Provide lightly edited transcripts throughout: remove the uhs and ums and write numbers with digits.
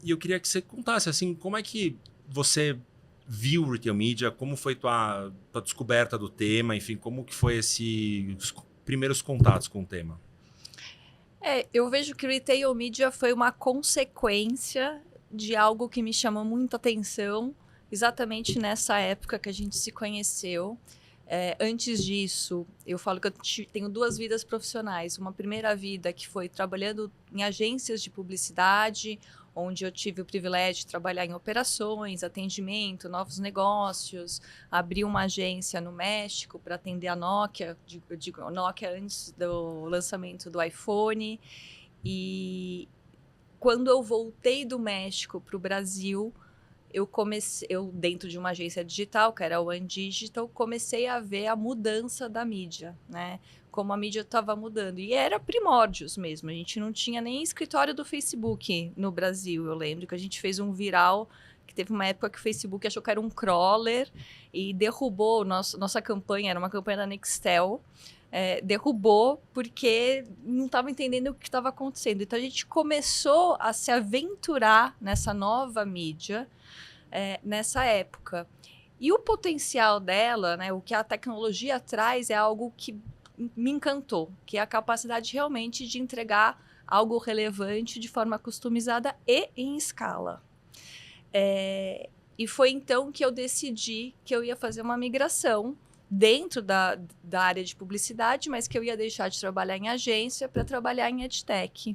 E eu queria que você contasse, assim, como é que você viu o Retail Media, como foi tua descoberta do tema, enfim, como que foi os primeiros contatos com o tema? Eu vejo que Retail Media foi uma consequência de algo que me chamou muita atenção, exatamente nessa época que a gente se conheceu. Antes disso, eu falo que eu tenho duas vidas profissionais. Uma primeira vida que foi trabalhando em agências de publicidade, onde eu tive o privilégio de trabalhar em operações, atendimento, novos negócios. Abri uma agência no México para atender a Nokia, eu digo Nokia antes do lançamento do iPhone. E quando eu voltei do México para o Brasil, eu dentro de uma agência digital, que era a One Digital, comecei a ver a mudança da mídia, né? Como a mídia estava mudando. E era primórdios mesmo. A gente não tinha nem escritório do Facebook no Brasil. Eu lembro que a gente fez um viral, que teve uma época que o Facebook achou que era um crawler e derrubou nossa campanha, era uma campanha da Nextel. Derrubou porque não estava entendendo o que estava acontecendo. Então a gente começou a se aventurar nessa nova mídia nessa época. E o potencial dela, né, o que a tecnologia traz, é algo que me encantou, que é a capacidade realmente de entregar algo relevante de forma customizada e em escala. E foi então que eu decidi que eu ia fazer uma migração dentro da área de publicidade, mas que eu ia deixar de trabalhar em agência para trabalhar em EdTech.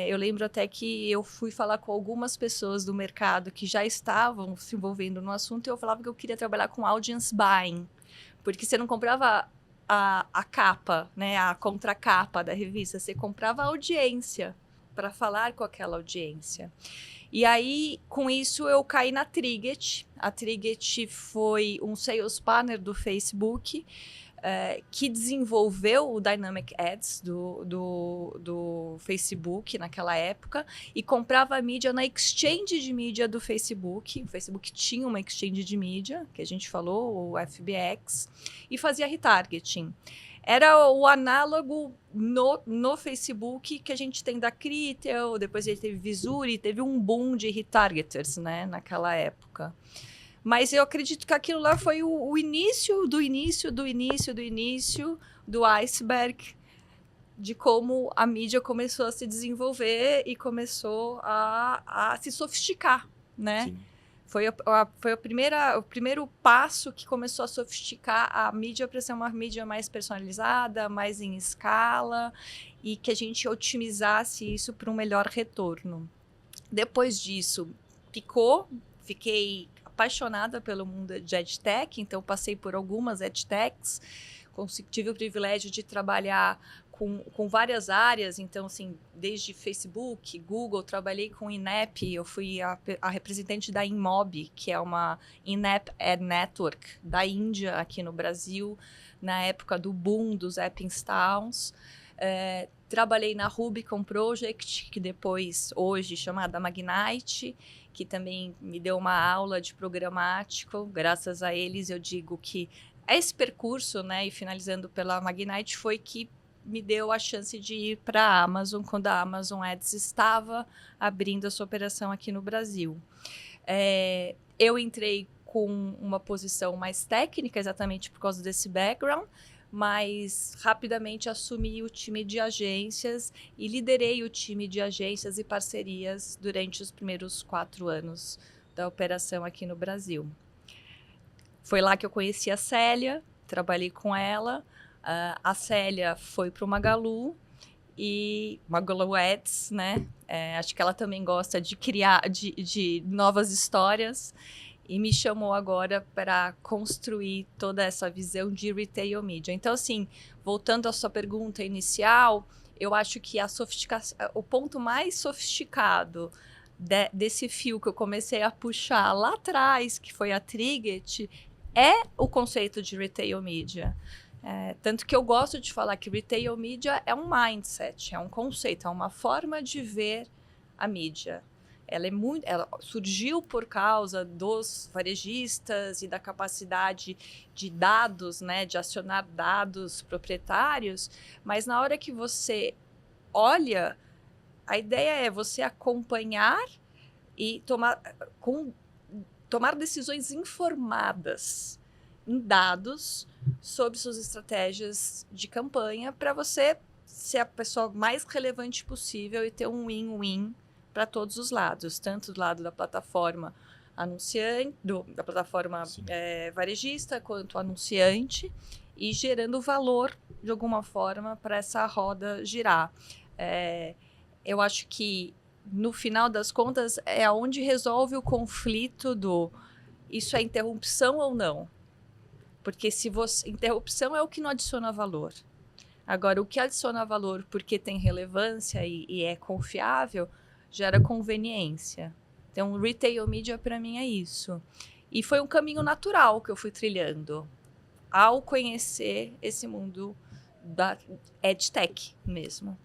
Eu lembro até que eu fui falar com algumas pessoas do mercado que já estavam se envolvendo no assunto e eu falava que eu queria trabalhar com audience buying, porque você não comprava a capa, né, a contracapa da revista, você comprava a audiência para falar com aquela audiência. E aí, com isso, eu caí na Triget. A Triget foi um sales partner do Facebook, que desenvolveu o Dynamic Ads do Facebook naquela época e comprava a mídia na exchange de mídia do Facebook. O Facebook tinha uma exchange de mídia, que a gente falou, o FBX, e fazia retargeting. Era o análogo no Facebook que a gente tem da Critel, depois ele teve Visuri, teve um boom de retargeters, né, naquela época. Mas eu acredito que aquilo lá foi o início do início do início do início do iceberg de como a mídia começou a se desenvolver e começou a se sofisticar, né? Sim. Foi o primeiro passo que começou a sofisticar a mídia para ser uma mídia mais personalizada, mais em escala, e que a gente otimizasse isso para um melhor retorno. Depois disso, picou, fiquei apaixonada pelo mundo de EdTech, então passei por algumas EdTechs, tive o privilégio de trabalhar com várias áreas, então, assim, desde Facebook, Google, trabalhei com INAP, eu fui a representante da InMob, que é uma In-App Ad Network da Índia, aqui no Brasil, na época do boom dos app installs. Trabalhei na Rubicon Project, que depois, hoje, chamada Magnite, que também me deu uma aula de programático. Graças a eles, eu digo que esse percurso, né, e finalizando pela Magnite, foi que me deu a chance de ir para a Amazon, quando a Amazon Ads estava abrindo a sua operação aqui no Brasil. Eu entrei com uma posição mais técnica, exatamente por causa desse background, mas rapidamente assumi o time de agências e liderei o time de agências e parcerias durante os primeiros 4 anos da operação aqui no Brasil. Foi lá que eu conheci a Célia, trabalhei com ela. A Célia foi para o Magalu, e Magalu Ads, né? Acho que ela também gosta de criar de novas histórias e me chamou agora para construir toda essa visão de retail media. Então, assim, voltando à sua pergunta inicial, eu acho que o ponto mais sofisticado desse fio que eu comecei a puxar lá atrás, que foi a Triget, é o conceito de retail media. Tanto que eu gosto de falar que retail media é um mindset, é um conceito, é uma forma de ver a mídia. Ela surgiu por causa dos varejistas e da capacidade de dados, né, de acionar dados proprietários, mas na hora que você olha, a ideia é você acompanhar e tomar decisões informadas em dados sobre suas estratégias de campanha para você ser a pessoa mais relevante possível e ter um win-win para todos os lados, tanto do lado da plataforma anunciante, da plataforma varejista, quanto anunciante, e gerando valor de alguma forma para essa roda girar. Eu acho que no final das contas é onde resolve o conflito do isso é interrupção ou não. Porque interrupção é o que não adiciona valor. Agora, o que adiciona valor porque tem relevância e é confiável, gera conveniência. Então, retail media para mim é isso. E foi um caminho natural que eu fui trilhando ao conhecer esse mundo da EdTech mesmo.